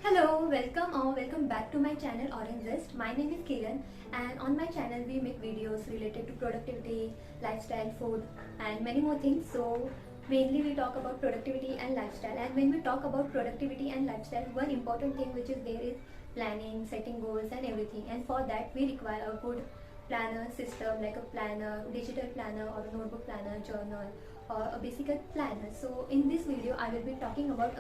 Hello, welcome back to my channel Orange Zest. My name is Kiran and on my channel we make videos related to productivity, lifestyle, food and many more things. So mainly we talk about productivity and lifestyle, and when we talk about productivity and lifestyle, one important thing which is there is planning, setting goals and everything, and for that we require a good planner system like a planner, digital planner or a notebook planner, journal or a basic planner. So in this video I will be talking about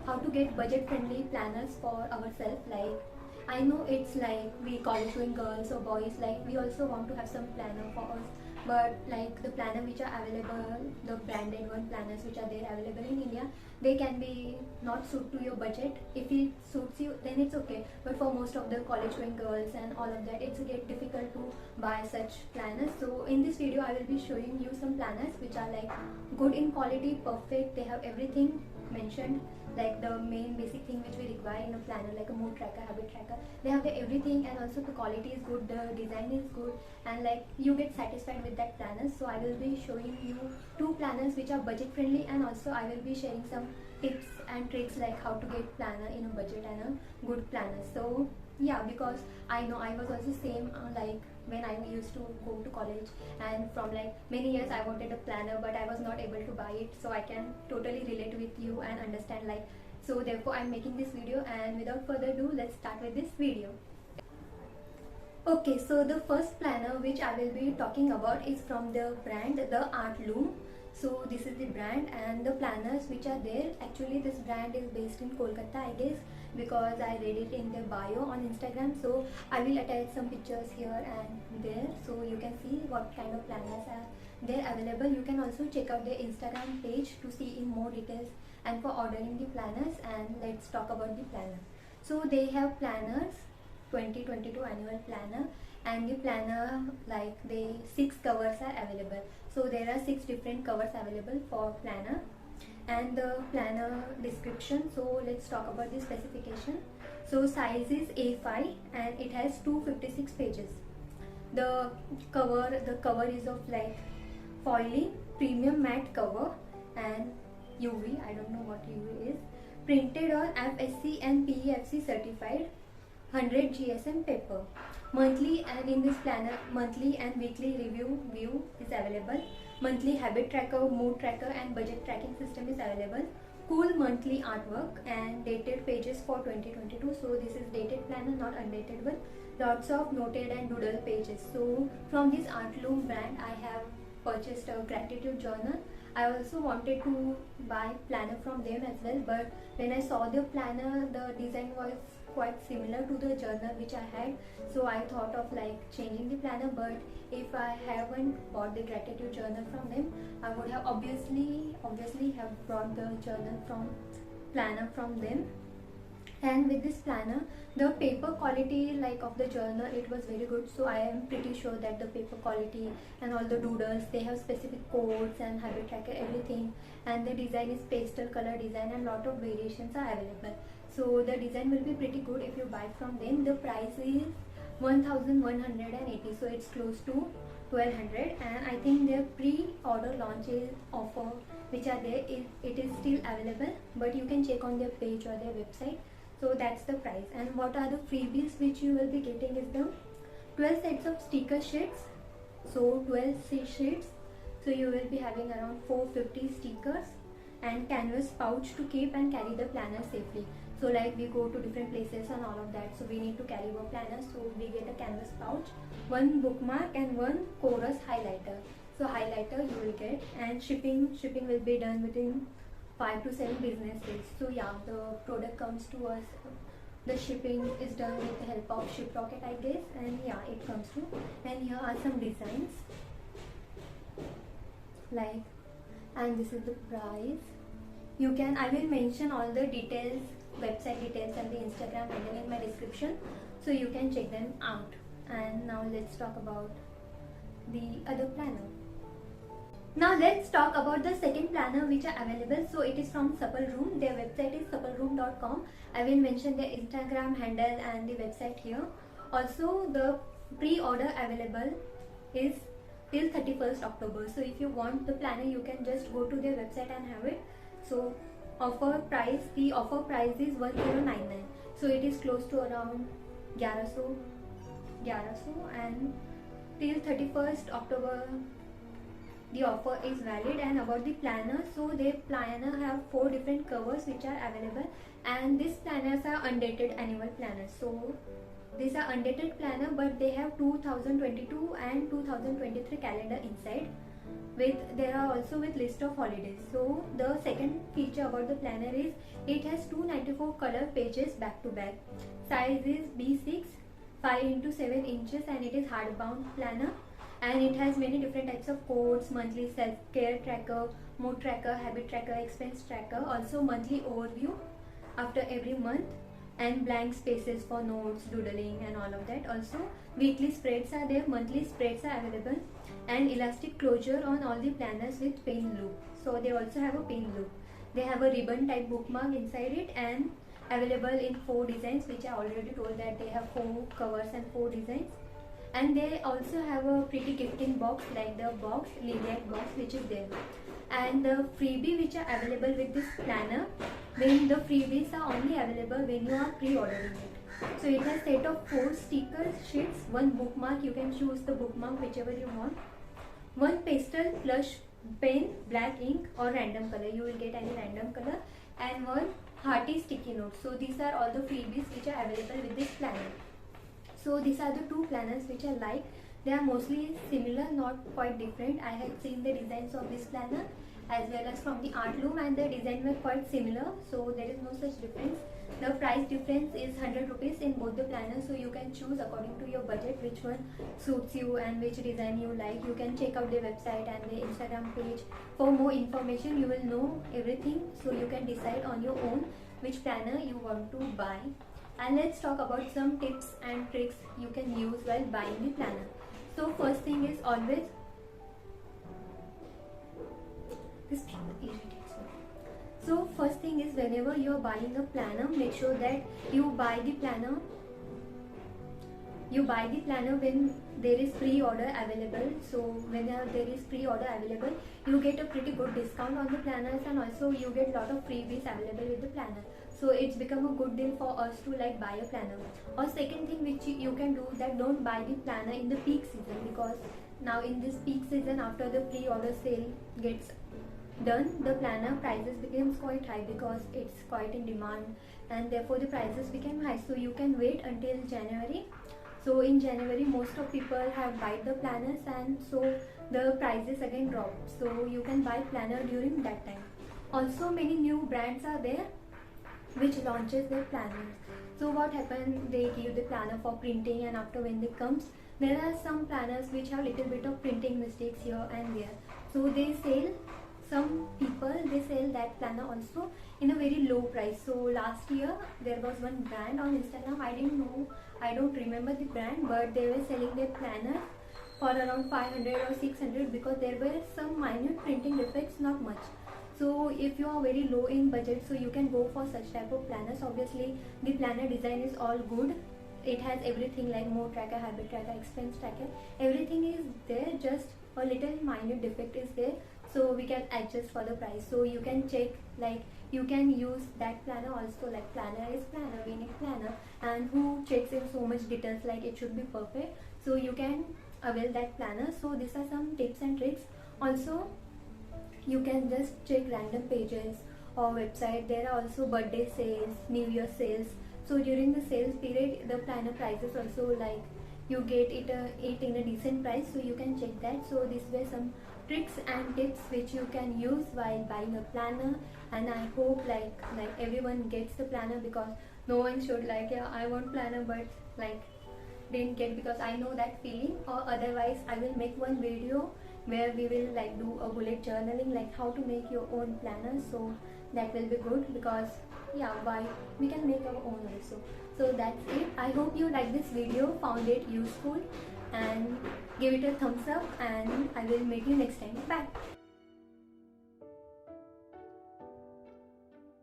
how to get budget friendly planners for ourselves. Like I know it's like we college going girls or boys, like we also want to have some planner for us, but like the planner which are available, the branded one planners which are there available in India, they can be not suit to your budget. If it suits you then it's okay, but for most of the college going girls and all of that, it's get difficult to buy such planners. So in this video I will be showing you some planners which are like good in quality, perfect, they have everything mentioned, like the main basic thing which we require in a planner, like a mood tracker, habit tracker. They have everything, and also the quality is good, the design is good, and like you get satisfied with that planner. So I will be showing you two planners which are budget friendly, and also I will be sharing some tips and tricks like how to get planner in a budget and a good planner. So yeah, because I know I was also same, like when I used to go to college, and from like many years I wanted a planner but I was not able to buy it. So I can totally relate with you and understand, like, so therefore I'm making this video, and without further ado, let's start with this video. Okay, so the first planner which I will be talking about is from the brand The Art Loom. So this is the brand, and the planners which are there, actually this brand is based in Kolkata, I guess, because I read it in their bio on Instagram. So I will attach some pictures here and there, so you can see what kind of planners are there available. You can also check out their Instagram page to see in more details and for ordering the planners. And let's talk about the planner. So they have planners 2022 annual planner, and the planner, like they 6 covers are available. So there are 6 different covers available for planner, and the planner description. So let's talk about the specification. So size is A5 and it has 256 pages. The cover is of like foiling premium matte cover and UV, I don't know what UV is, printed on FSC and PEFC certified 100 GSM paper. Monthly, and in this planner monthly and weekly review view is available. Monthly habit tracker, mood tracker and budget tracking system is available. Cool monthly artwork and dated pages for 2022. So this is dated planner, not undated one. Lots of noted and doodle pages. So from this Art Loom brand I have purchased a gratitude journal. I also wanted to buy planner from them as well, but when I saw the planner, the design was quite similar to the journal which I had. So I thought of like changing the planner, but if I haven't bought the gratitude journal from them, I would have obviously have brought the journal from planner from them. And with this planner, the paper quality like of the journal, it was very good. So I am pretty sure that the paper quality and all the doodles, they have specific codes and habit tracker, everything, and the design is pastel color design and lot of variations are available. So the design will be pretty good if you buy from them. The price is 1180, so it's close to 1200, and I think their pre-order launches offer which are there, it is still available, but you can check on their page or their website. So that's the price. And what are the freebies which you will be getting is the 12 sets of sticker sheets. So 12 sheets, so you will be having around 450 stickers, and canvas pouch to keep and carry the planner safely. So like we go to different places and all of that, so we need to carry our planner, so we get a canvas pouch, one bookmark and one chorus highlighter. So highlighter you will get, and shipping will be done within 5 to 7 business days. So yeah, the product comes to us, the shipping is done with the help of ShipRocket, I guess, and yeah, it comes to. And here are some designs, like, and this is the price. You can, I will mention all the details, website details and the Instagram handle in my description, so you can check them out. And now let's talk about the other planner. Now let's talk about the second planner which are available. So it is from Supple Room. Their website is suppleroom.com. I will mention their Instagram handle and the website here. Also the pre-order available is till 31st October. So if you want the planner, you can just go to their website and have it. So the offer price is 1099. So it is close to around 1100, and till 31st October the offer is valid. And about the planner, so the planner have 4 different covers which are available, and these planners are undated annual planners. So these are undated planner, but they have 2022 and 2023 calendar inside. There are also with list of holidays. So the second feature about the planner is it has 294 color pages back to back. Size is B6, 5 into 7 inches, and it is hardbound planner. And it has many different types of codes: monthly self-care tracker, mood tracker, habit tracker, expense tracker, also monthly overview after every month, and blank spaces for notes, doodling, and all of that. Also weekly spreads are there, monthly spreads are available, and elastic closure on all the planners with pin loop. So they also have a pin loop. They have a ribbon type bookmark inside it, and available in 4 designs, which I already told that they have 4 covers and 4 designs. And they also have a pretty gifting box, like the box, lilac box, which is there. And the freebie which are available with this planner, when the freebies are only available when you are pre-ordering it. So it has set of 4 sticker sheets, 1 bookmark, you can choose the bookmark whichever you want, 1 pastel plush pen, black ink or random color, you will get any random color, and 1 hearty sticky note. So these are all the freebies which are available with this planner. So these are the 2 planners which I like. They are mostly similar, not quite different. I had seen the designs of this planner as well as from the Artloom, and the design were quite similar, so there is no such difference. The price difference is 100 rupees in both the planners, so you can choose according to your budget which one suits you and which design you like. You can check out their website and their Instagram page for more information. You will know everything, so you can decide on your own which planner you want to buy. And let's talk about some tips and tricks you can use while buying the planner. So first thing is always, this thing irritates me. So first thing is, whenever you are buying a planner, make sure that you buy the planner when there is pre-order available. So whenever there is pre-order available, you get a pretty good discount on the planners, and also you get lot of freebies available with the planner. So it's become a good deal for us to like buy a planner. Or second thing which you can do, that don't buy the planner in the peak season, because now in this peak season, after the pre-order sale gets done, the planner prices becomes quite high because it's quite in demand, and therefore the prices become high. So you can wait until January. So in January most of people have bought the planners, and so the prices again drop. So you can buy planner during that time. Also many new brands are there which launches their planners. So what happens, they give the planner for printing, and after when it comes, there are some planners which have little bit of printing mistakes here and there. So they sell, some people they sell that planner also in a very low price. So last year there was one brand on Instagram, I don't remember the brand, but they were selling their planner for around 500 or 600 because there were some minor printing defects, not much. So if you are very low in budget, so you can go for such type of planners. Obviously the planner design is all good, it has everything like mood tracker, habit tracker, expense tracker, everything is there, just a little minor defect is there, so we can adjust for the price. So you can check, like you can use that planner also, like planner is planner, we need planner, and who checks in so much details, like it should be perfect, so you can avail that planner. So these are some tips and tricks. Also you can just check random pages or website. There are also birthday sales, new year sales. So during the sales period, the planner prices also, like you get it in a decent price, so you can check that. So these were some tricks and tips which you can use while buying a planner, and I hope like everyone gets the planner, because no one should like, yeah, I want planner but like didn't get, because I know that feeling. Or otherwise I will make one video where we will like do a bullet journaling, like how to make your own planner. So that will be good, because yeah, why, we can make our own also. So that's it. I hope you like this video, found it useful, and give it a thumbs up, and I will meet you next time. Bye.